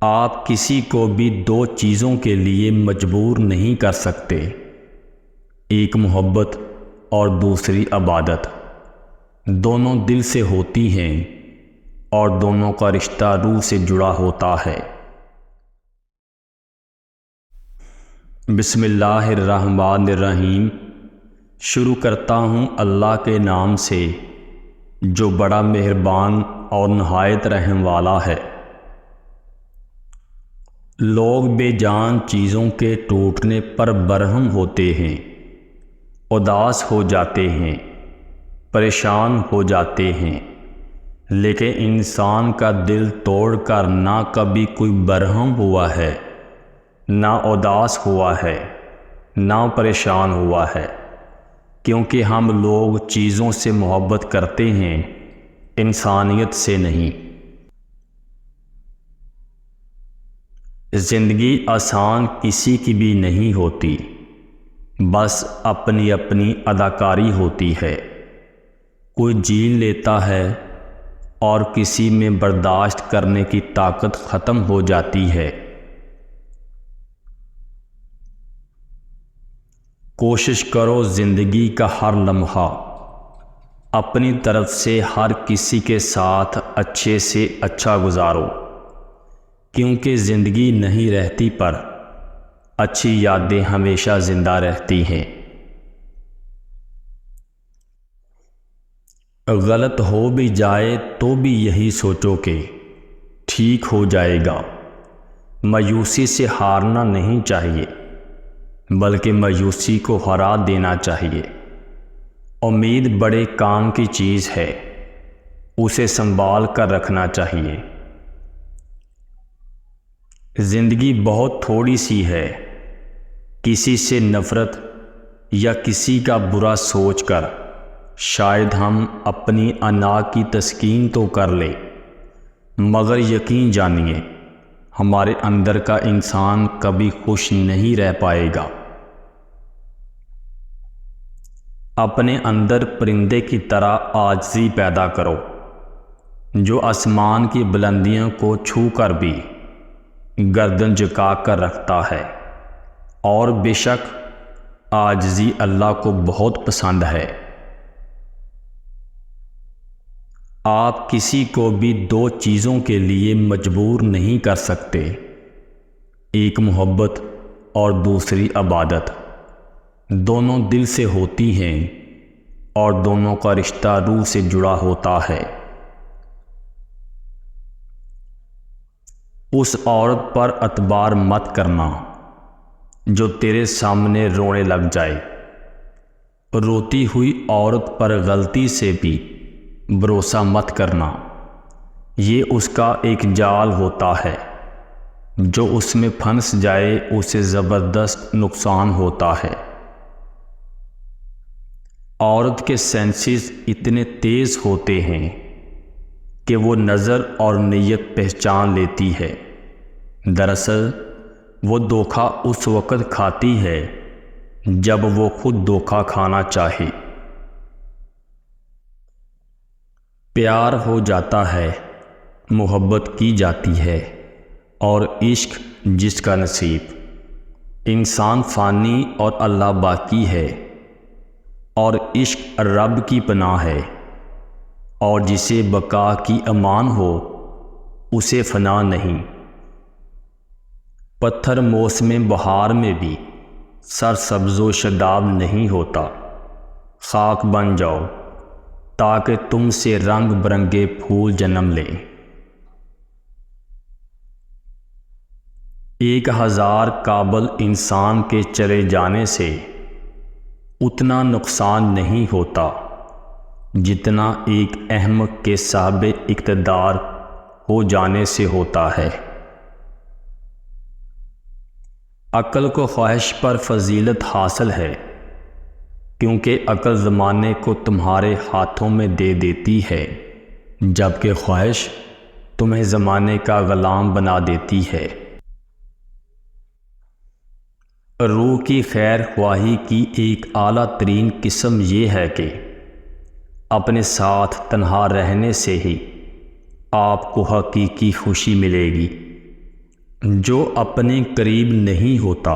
آپ کسی کو بھی دو چیزوں کے لیے مجبور نہیں کر سکتے، ایک محبت اور دوسری عبادت۔ دونوں دل سے ہوتی ہیں اور دونوں کا رشتہ روح سے جڑا ہوتا ہے۔ بسم اللہ الرحمن الرحیم۔ شروع کرتا ہوں اللہ کے نام سے جو بڑا مہربان اور نہایت رحم والا ہے۔ لوگ بے جان چیزوں کے ٹوٹنے پر برہم ہوتے ہیں، اداس ہو جاتے ہیں، پریشان ہو جاتے ہیں، لیکن انسان کا دل توڑ کر نہ کبھی کوئی برہم ہوا ہے، نہ اداس ہوا ہے، نہ پریشان ہوا ہے، کیونکہ ہم لوگ چیزوں سے محبت کرتے ہیں، انسانیت سے نہیں۔ زندگی آسان کسی کی بھی نہیں ہوتی، بس اپنی اپنی اداکاری ہوتی ہے۔ کوئی جیل لیتا ہے اور کسی میں برداشت کرنے کی طاقت ختم ہو جاتی ہے۔ کوشش کرو زندگی کا ہر لمحہ اپنی طرف سے ہر کسی کے ساتھ اچھے سے اچھا گزارو، کیونکہ زندگی نہیں رہتی پر اچھی یادیں ہمیشہ زندہ رہتی ہیں۔ غلط ہو بھی جائے تو بھی یہی سوچو کہ ٹھیک ہو جائے گا۔ مایوسی سے ہارنا نہیں چاہیے، بلکہ مایوسی کو ہرا دینا چاہیے۔ امید بڑے کام کی چیز ہے، اسے سنبھال کر رکھنا چاہیے۔ زندگی بہت تھوڑی سی ہے، کسی سے نفرت یا کسی کا برا سوچ کر شاید ہم اپنی انا کی تسکین تو کر لیں، مگر یقین جانیے ہمارے اندر کا انسان کبھی خوش نہیں رہ پائے گا۔ اپنے اندر پرندے کی طرح عاجزی پیدا کرو، جو آسمان کی بلندیوں کو چھو کر بھی گردن جھکا کر رکھتا ہے، اور بے شک عاجزی اللہ کو بہت پسند ہے۔ آپ کسی کو بھی دو چیزوں کے لیے مجبور نہیں کر سکتے، ایک محبت اور دوسری عبادت۔ دونوں دل سے ہوتی ہیں اور دونوں کا رشتہ روح سے جڑا ہوتا ہے۔ اس عورت پر اعتبار مت کرنا جو تیرے سامنے رونے لگ جائے۔ روتی ہوئی عورت پر غلطی سے بھی بھروسہ مت کرنا، یہ اس کا ایک جال ہوتا ہے، جو اس میں پھنس جائے اسے زبردست نقصان ہوتا ہے۔ عورت کے سینسز اتنے تیز ہوتے ہیں کہ وہ نظر اور نیت پہچان لیتی ہے۔ دراصل وہ دھوکہ اس وقت کھاتی ہے جب وہ خود دھوکہ کھانا چاہے۔ پیار ہو جاتا ہے، محبت کی جاتی ہے، اور عشق جس کا نصیب۔ انسان فانی اور اللہ باقی ہے، اور عشق رب کی پناہ ہے، اور جسے بقا کی امان ہو اسے فنا نہیں۔ پتھر موسم بہار میں بھی سرسبز و شاداب نہیں ہوتا۔ خاک بن جاؤ تاکہ تم سے رنگ برنگے پھول جنم لیں۔ 1000 کابل انسان کے چلے جانے سے اتنا نقصان نہیں ہوتا جتنا ایک احمق کے صاحب اقتدار ہو جانے سے ہوتا ہے۔ عقل کو خواہش پر فضیلت حاصل ہے، کیونکہ عقل زمانے کو تمہارے ہاتھوں میں دے دیتی ہے، جبکہ خواہش تمہیں زمانے کا غلام بنا دیتی ہے۔ روح کی خیر خواہی کی ایک اعلیٰ ترین قسم یہ ہے کہ اپنے ساتھ تنہا رہنے سے ہی آپ کو حقیقی خوشی ملے گی، جو اپنے قریب نہیں ہوتا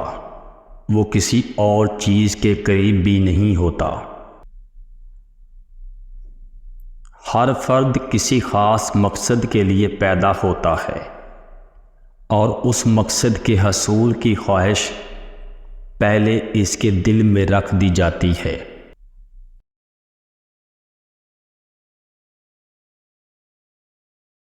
وہ کسی اور چیز کے قریب بھی نہیں ہوتا۔ ہر فرد کسی خاص مقصد کے لیے پیدا ہوتا ہے اور اس مقصد کے حصول کی خواہش پہلے اس کے دل میں رکھ دی جاتی ہے۔